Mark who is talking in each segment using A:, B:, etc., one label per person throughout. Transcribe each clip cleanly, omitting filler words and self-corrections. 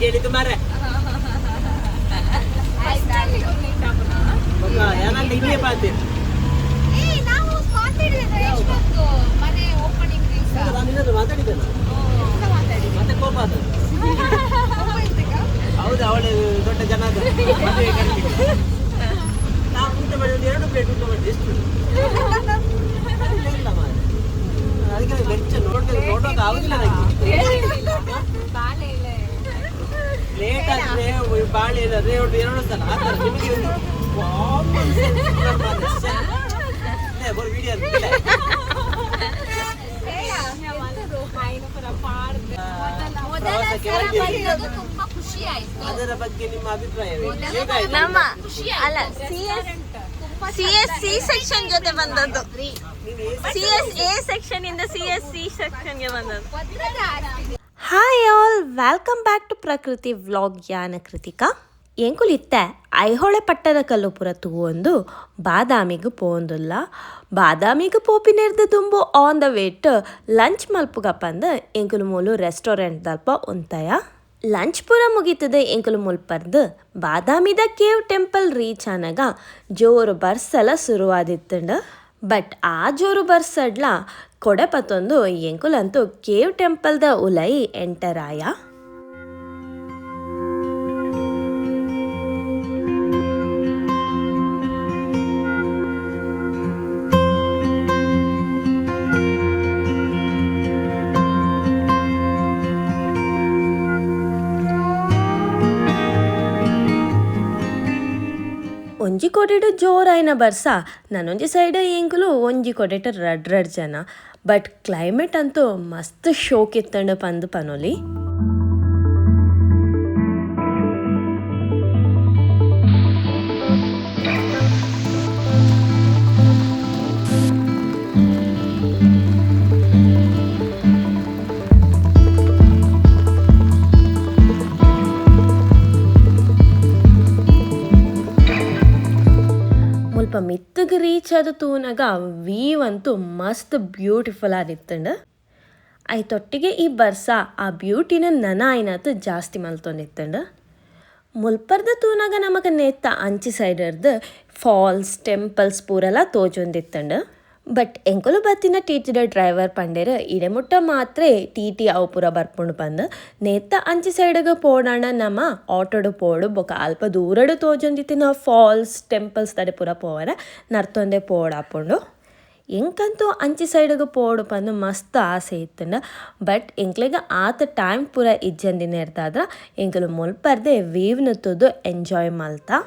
A: ಹೇಳಿದ್ದು ಮಾರೆ ಯಾರಲ್ಲ ಇಲ್ಲೇ ಪಾತೀರಿ ಮಾತಾಡಿದ್ದೇನೆ ಮತ್ತೆ ಕೋಪ ಅದು ಹೌದು ಅವಳು ದೊಡ್ಡ ಜನ ನಾವು ಊಟ ಮಾಡಿ ಒಂದು 2 ಪ್ಲೇಟ್ ಊಟ ಮಾಡಿ ಎಷ್ಟು ಇಲ್ಲ ಮಾರೆ ಅದಕ್ಕೆ ಬೆಚ್ಚ ನೋಡೋಕೆ ಆಗುದಿಲ್ಲ ನನಗೆ ಲೇಟ್ ಆದ್ರೆ ಬಾಳೆ ಇಲ್ಲದ್ರೆ 2 ಸಲ ಆ ಥರ ನಿಮಗೆ ಒಂದು ವಿಡಿಯೋ ಅದರ ಬಗ್ಗೆ ನಿಮ್ಮ ಅಭಿಪ್ರಾಯ
B: ನಮ್ಮ ಅಲ್ಲ ಸಿ ಸೆಕ್ಷನ್ ಜೊತೆ ಬಂದದ್ದು ಎ ಸೆಕ್ಷನ್ ಇಂದ ಸಿ ಸೆಕ್ಷನ್ಗೆ ಬಂದದ್ದು. Hi all, welcome back to Prakruti vlog. ಯಾನ ಕೃತಿಕಾ ಎಂಕುಲಿತ್ತೆ ಐಹೊಳೆ ಪಟ್ಟದ ಕಲ್ಲುಪುರ ತೂವೊಂದು ಬಾದಾಮಿಗೆ ಪೋಂದುಲ್ಲ. ಬಾದಾಮಿಗೆ ಪೋಪಿನೆರ್ದು ದುಂಬು ಆನ್ ದ ವೇಟ್ ಲಂಚ್ ಮಲ್ಪುಗ ಪಂದು ಎಂಕುಲು ಮೂಲು ರೆಸ್ಟೋರೆಂಟ್ ದಲ್ಪ ಉಂತಯ. ಲಂಚ್ ಪೂರ ಮುಗೀತದೆ ಎಂಕುಲು ಮುಲ್ಪರ್ದು ಬಾದಾಮಿದ ಕೇವ್ ಟೆಂಪಲ್ ರೀಚ್ ಆನಾಗ ಜೋರು ಬರ್ಸಲ ಶುರುವಾದಿತ್ತಂಡು. ಬಟ್ ಆ ಜೋರು ಬರ್ಸಡ್ಲ ಕೊಡೆಪತ್ತೊಂದು ಎಂಕುಲಂತೂ ಕೇವ್ ಟೆಂಪಲ್ದ ಉಲೈ ಎಂಟರ್ ಆಯ. ಒಂಜಿ ಕೊಡೆಡು ಜೋರಾಯಿನ ಬರ್ಸ ನನ್ನೊಂಜಿ ಸೈಡ್ ಎಂಕುಲು ಒಂಜಿ ಕೊಡೆಟ ರಡ್ ಜನ. ಬಟ್ ಕ್ಲೈಮೇಟ್ ಅಂತೂ ಮಸ್ತ್ ಶೋಕ್ ಇತ್ತಂಡು ಪಂದು ಪನೊಲಿ. ಮುಲ್ಪ ಮಿತ್ತಗೆ ರೀಚ್ ಆದ ತೂನಾಗ ವೀವ್ ಅಂತೂ ಮಸ್ತ್ ಬ್ಯೂಟಿಫುಲ್ ಆಗಿತ್ತಂಡು. ಐತೊಟ್ಟಿಗೆ ಈ ಬರ್ಸ ಆ ಬ್ಯೂಟಿನ ಆಯ್ನತ್ತು ಜಾಸ್ತಿ ಮಲ್ತೊಂದಿತ್ತಂಡು. ಮುಲ್ಪರ್ದ ತೂನಾಗ ನಮಗೆ ನೆತ್ತ ಅಂಚಿ ಸೈಡರ್ದು ಫಾಲ್ಸ್ ಟೆಂಪಲ್ಸ್ ಪೂರೆಲ್ಲ ತೋಜೊಂದಿತ್ತಂಡು. ಬಟ್ ಎಂಕುಲು ಬತ್ತಿನ ಟೀಚಿದ ಡ್ರೈವರ್ ಪಂಡೇರ ಇಡೆಮುಟ್ಟ ಮಾತ್ರ ಟಿ ಅವು ಪೂರ ಬರ್ಪುಂಡು ಬಂದು ನೆತ್ತ ಅಂಚಿ ಸೈಡ್ಗೆ ಪೋಡಾಣ ನಮ್ಮ ಆಟೋಡು ಪೋಡು ಬೊಕ ಅಲ್ಪ ದೂರಡು ತೋಜೊಂದಿತ್ತಿನ ಫಾಲ್ಸ್ ಟೆಂಪಲ್ಸ್ ತಡೆ ಪೂರ ಪೋವರ ನರ್ತೊಂದೆ ಪೋಡಾಪುಂಡು. ಎಂಕಂತೂ ಅಂಚಿ ಸೈಡ್ಗೆ ಪೋಡು ಪಂದು ಮಸ್ತ್ ಆಸೆ ಇತ್ತಂಡು. ಬಟ್ ಎಂಕ್ಲೆಗೆ ಆತ ಟೈಮ್ ಪೂರ ಇಜ್ಜಂದಿನ ಇರ್ತಾದ್ರ ಎಂಕುಲು ಮುಲ್ಪರ್ದೆ ವೀವ್ನ ತುದು ಎಂಜಾಯ್ ಮಲ್ತಾ.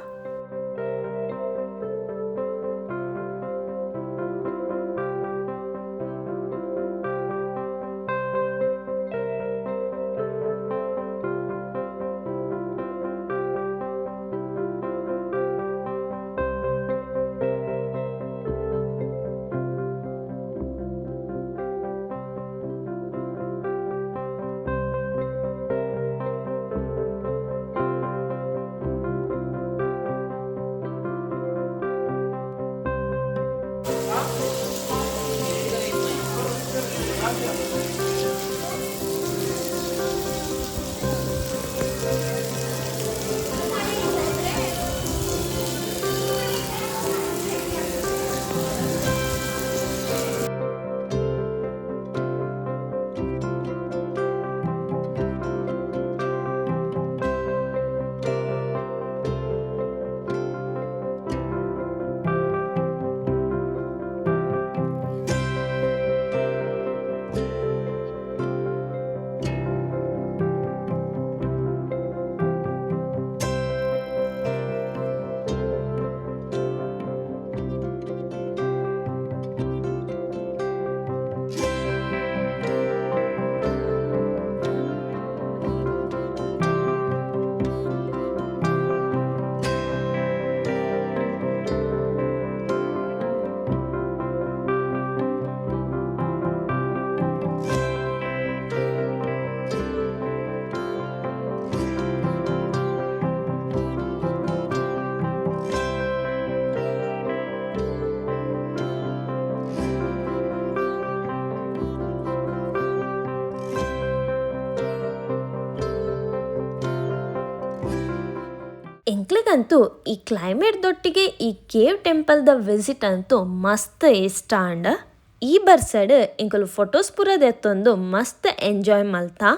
B: ಎಂಕ್ಲಿಗಂತೂ ಈ ಕ್ಲೈಮೇಟ್ದೊಟ್ಟಿಗೆ ಈ ಕೇವ್ ಟೆಂಪಲ್ದ ವಿಸಿಟ್ ಅಂತೂ ಮಸ್ತ್ ಇಷ್ಟ ಅಂಡ. ಈ ಬರ್ಸಡ್ ಎಂಕುಲು ಫೋಟೋಸ್ ಪೂರದ ಎತ್ತೊಂದು ಮಸ್ತ್ ಎಂಜಾಯ್ ಮಲ್ತಾ.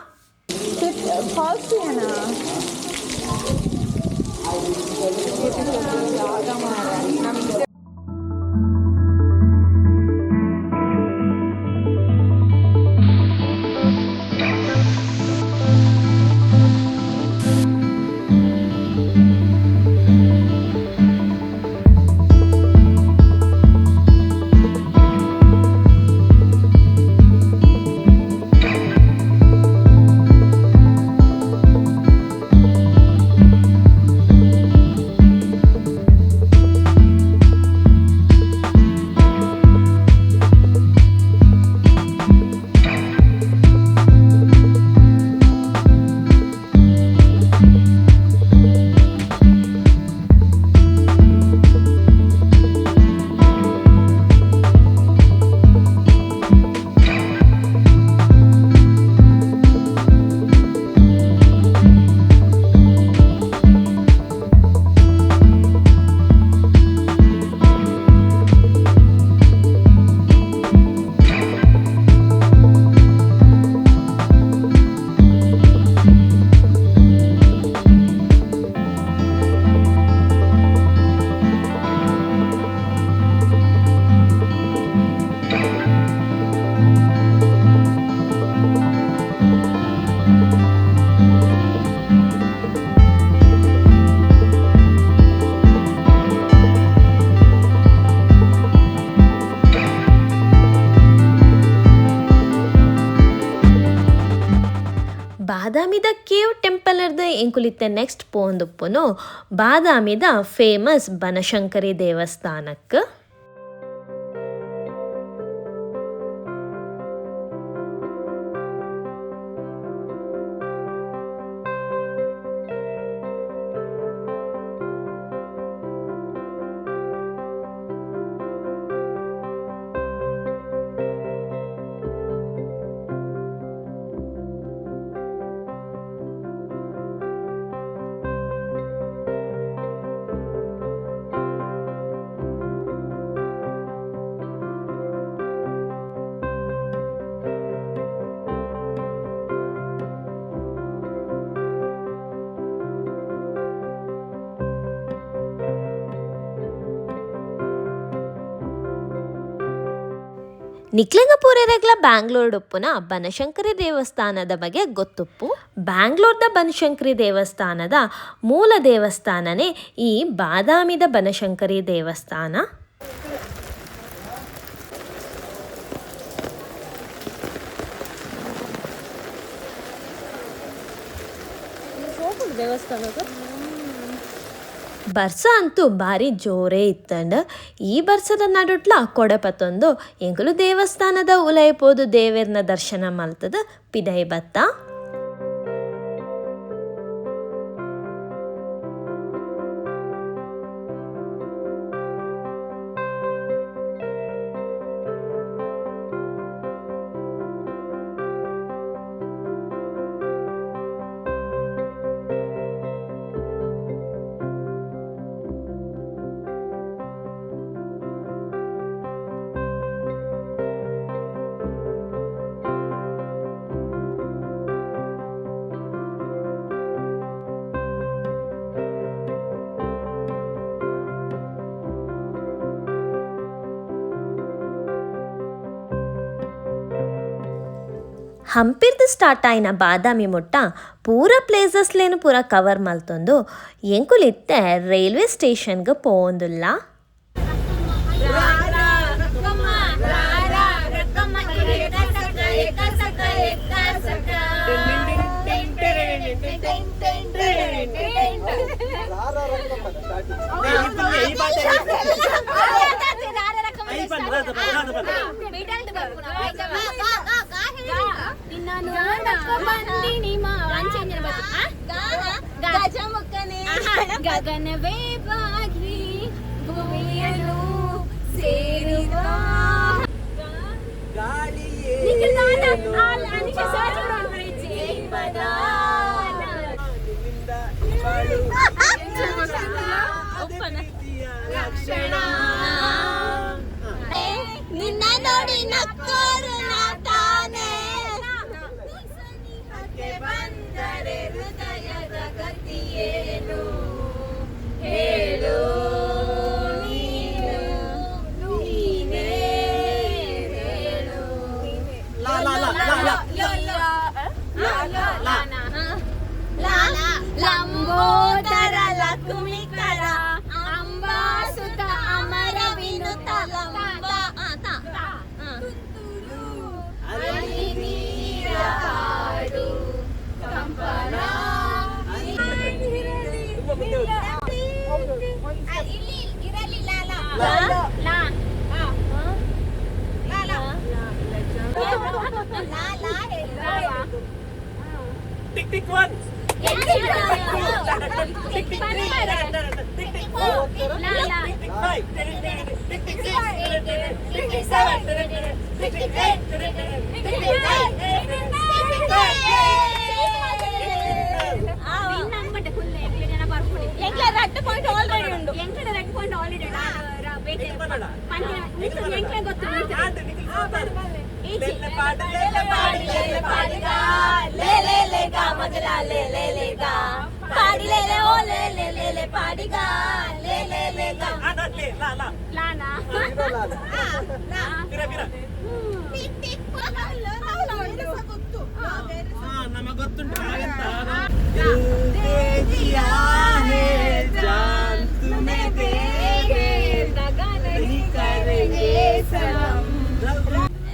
B: ಬಾದಾಮಿದ ಕೇವ್ ಟೆಂಪಲ್ದ ಎಂಕುಲಿತ್ತೆ ನೆಕ್ಸ್ಟ್ ಪೋಂದುಪ್ಪುನು ಬಾದಾಮಿದ ಫೇಮಸ್ ಬನಶಂಕರಿ ದೇವಸ್ಥಾನಕ್ಕೆ. ನಿಕ್ಲೆಂಗ ಪೂರೆರೆಗ್ಲ ಬ್ಯಾಂಗ್ಳೂರ್ ಉಪ್ಪುನ ಬನಶಂಕರಿ ದೇವಸ್ಥಾನದ ಬಗ್ಗೆ ಗೊತ್ತುಪ್ಪು. ಬ್ಯಾಂಗ್ಳೂರ್ದ ಬನಶಂಕರಿ ದೇವಸ್ಥಾನದ ಮೂಲ ದೇವಸ್ಥಾನನೇ ಈ ಬಾದಾಮಿದ ಬನಶಂಕರಿ ದೇವಸ್ಥಾನ. ಬರ್ಸ ಅಂತೂ ಭಾರಿ ಜೋರೇ ಇತ್ತಂಡ. ಈ ಬರ್ಸದ ನಡುಟ್ಲ ಕೊಡಪತ್ತೊಂದು ಎಂಕುಲು ದೇವಸ್ಥಾನದ ಉಲೈಪೋದು ದೇವೇರ್ನ ದರ್ಶನ ಮಲ್ತದ ಪಿದೈ ಬತ್ತ. ಹಂಪಿರ್ದು ಸ್ಟಾರ್ಟ್ ಆಯ್ನ ಬಾದಾಮಿ ಮುಟ್ಟ ಪೂರ ಪ್ಲೇಸಸ್ಲೇನು ಪೂರ ಕವರ್ ಮಲ್ತೊಂದು ಎಂಕುಲಿತ್ತೆ ರೈಲ್ವೆ ಸ್ಟೇಷನ್ಗೆ ಪೋಂದುಲ್ಲ.
C: ಗಗನವೇ ಬಾಗಿ ಭೂಮಿಯನು ಸೇರುವ ಗಾಳಿಯೇ ಇಲ್ಲಿ ಇರಲಿಲ್ಲ
A: tick tick 1 tick tick 2 tick tick 3 tick tick 4 tick tick 5 tick tick 6 tick tick 7 tick tick 8 tick tick ನಮಗೆ ಗೊತ್ತುಂಟು ಹಾಗೆಂತ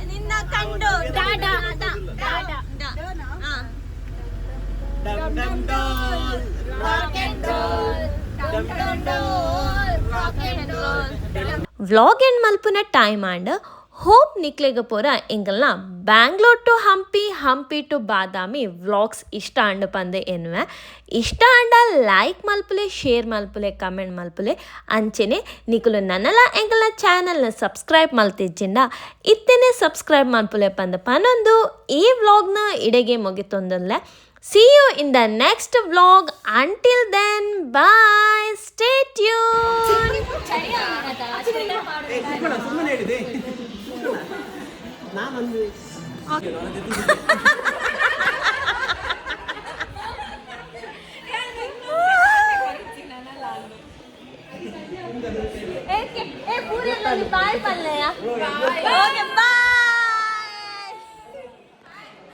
C: ನಿನ್ನ ಕಂಡು ಡಾಡಾ
A: ಡಮ್ ಡಮ್ ಡೋಲ್ ರಾಕ್ ಅಂಡ್ ರೋಲ್ ಡಮ್ ಡಮ್ ಡೋಲ್ rock and roll
B: vlog end ಮಲ್ಪುನ ಟೈಮ್ ಆಂಡ್ ಹೋಪ್ ನಿಕ್ಲೆಗ ಪೋರ ಎಂಗಲ್ನ Bangalore to Hampi Hampi to Badami vlogs ಇಷ್ಟ ಅಂಡ್ ಪಂದೆ ಎನ್ನುವೆ ಇಷ್ಟ ಅಂಡ ಲೈಕ್ ಮಲ್ಪುಲೆ ಶೇರ್ ಮಲ್ಪುಲೆ ಕಮೆಂಟ್ ಮಲ್ಪುಲೆ ಅಂಚೆನೆ ನಿಕುಲು ನನ್ನಲ ಎಂಗಲ್ನ ಚಾನಲ್ನ ಸಬ್ಸ್ಕ್ರೈಬ್ ಮಲ್ತಿಜ್ಜಿಂಡ ಇತ್ತೇನೆ ಸಬ್ಸ್ಕ್ರೈಬ್ ಮಲ್ಪುಲೆ ಪಂದ ಪನೊಂದು ಈ ವ್ಲಾಗ್ನ ಇಡೆಗೆ ಮುಗಿತೊಂದಲ್ಲೇ See you in the next vlog. Until then, bye. Stay tuned.
A: ಸುಮ್ಮನೆ ಹೇಳಿದೆ ನಾನೊಂದು
C: bye.